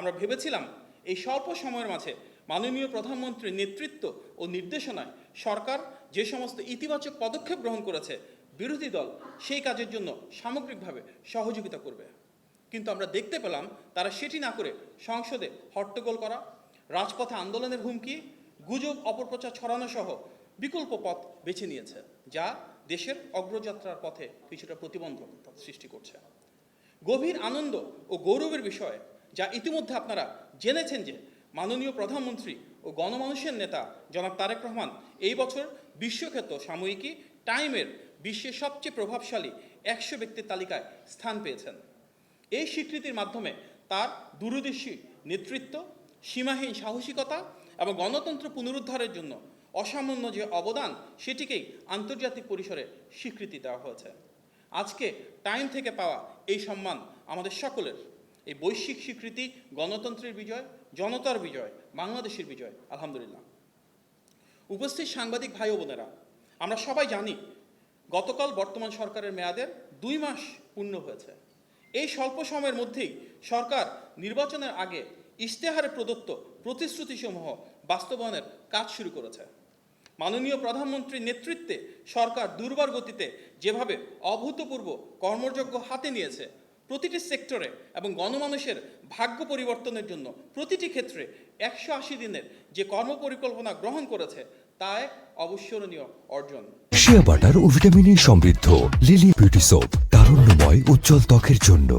আমরা ভেবেছিলাম এই স্বল্প সময়ের মাঝে মাননীয় প্রধানমন্ত্রীর নেতৃত্ব ও নির্দেশনায় সরকার যে সমস্ত ইতিবাচক পদক্ষেপ গ্রহণ করেছে, বিরোধী দল সেই কাজের জন্য সামগ্রিকভাবে সহযোগিতা করবে। কিন্তু আমরা দেখতে পেলাম তারা সেটি না করে সংসদে হট্টগোল করা, রাজপথে আন্দোলনের হুমকি, গুজব অপপ্রচার ছড়ানো সহ বিকল্প পথ বেছে নিয়েছে, যা দেশের অগ্রযাত্রার পথে কিছুটা প্রতিবন্ধকতা সৃষ্টি করছে। গভীর আনন্দ ও গৌরবের বিষয় যা ইতিমধ্যে আপনারা জেনেছেন যে মাননীয় প্রধানমন্ত্রী ও গণমানুষের নেতা জনাব তারেক রহমান এই বছর বিশ্বখ্যাত সাময়িকী টাইমের বিশ্বের সবচেয়ে প্রভাবশালী 100 ব্যক্তির তালিকায় স্থান পেয়েছেন। এই স্বীকৃতির মাধ্যমে তার দূরদর্শী নেতৃত্ব, সীমাহীন সাহসিকতা এবং গণতন্ত্র পুনরুদ্ধারের জন্য অসামান্য যে অবদান, সেটিকেই আন্তর্জাতিক পরিসরে স্বীকৃতি দেওয়া হয়েছে। আজকে টাইম থেকে পাওয়া এই সম্মান আমাদের সকলের। এই বৈশ্বিক স্বীকৃতি গণতন্ত্রের বিজয়, জনতার বিজয়, বাংলাদেশের বিজয়। আলহামদুলিল্লাহ। উপস্থিত সাংবাদিক ভাই ও বোনেরা, আমরা সবাই জানি গতকাল বর্তমান সরকারের মেয়াদের 2 মাস পূর্ণ হয়েছে। এই স্বল্প সময়ের মধ্যেই সরকার নির্বাচনের আগে ইশতেহারে প্রদত্ত প্রতিশ্রুতিসমূহ বাস্তবায়নের কাজ শুরু করেছে। মাননীয় প্রধানমন্ত্রীর নেতৃত্বে সরকার দুর্বার গতিতে যেভাবে অভূতপূর্ব কর্মযজ্ঞ হাতে নিয়েছে, প্রতিটি সেক্টরে এবং গণমানুষের ভাগ্য পরিবর্তনের জন্য প্রতিটি ক্ষেত্রে 180 দিনের যে কর্মপরিকল্পনা গ্রহণ করেছে, তা এক অবিস্মরণীয় অর্জন। শিয়া বাটার ও ভিটামিন ই সমৃদ্ধ লিলি বিউটি সোপ, তারুণ্যময় উজ্জ্বল ত্বকের জন্য।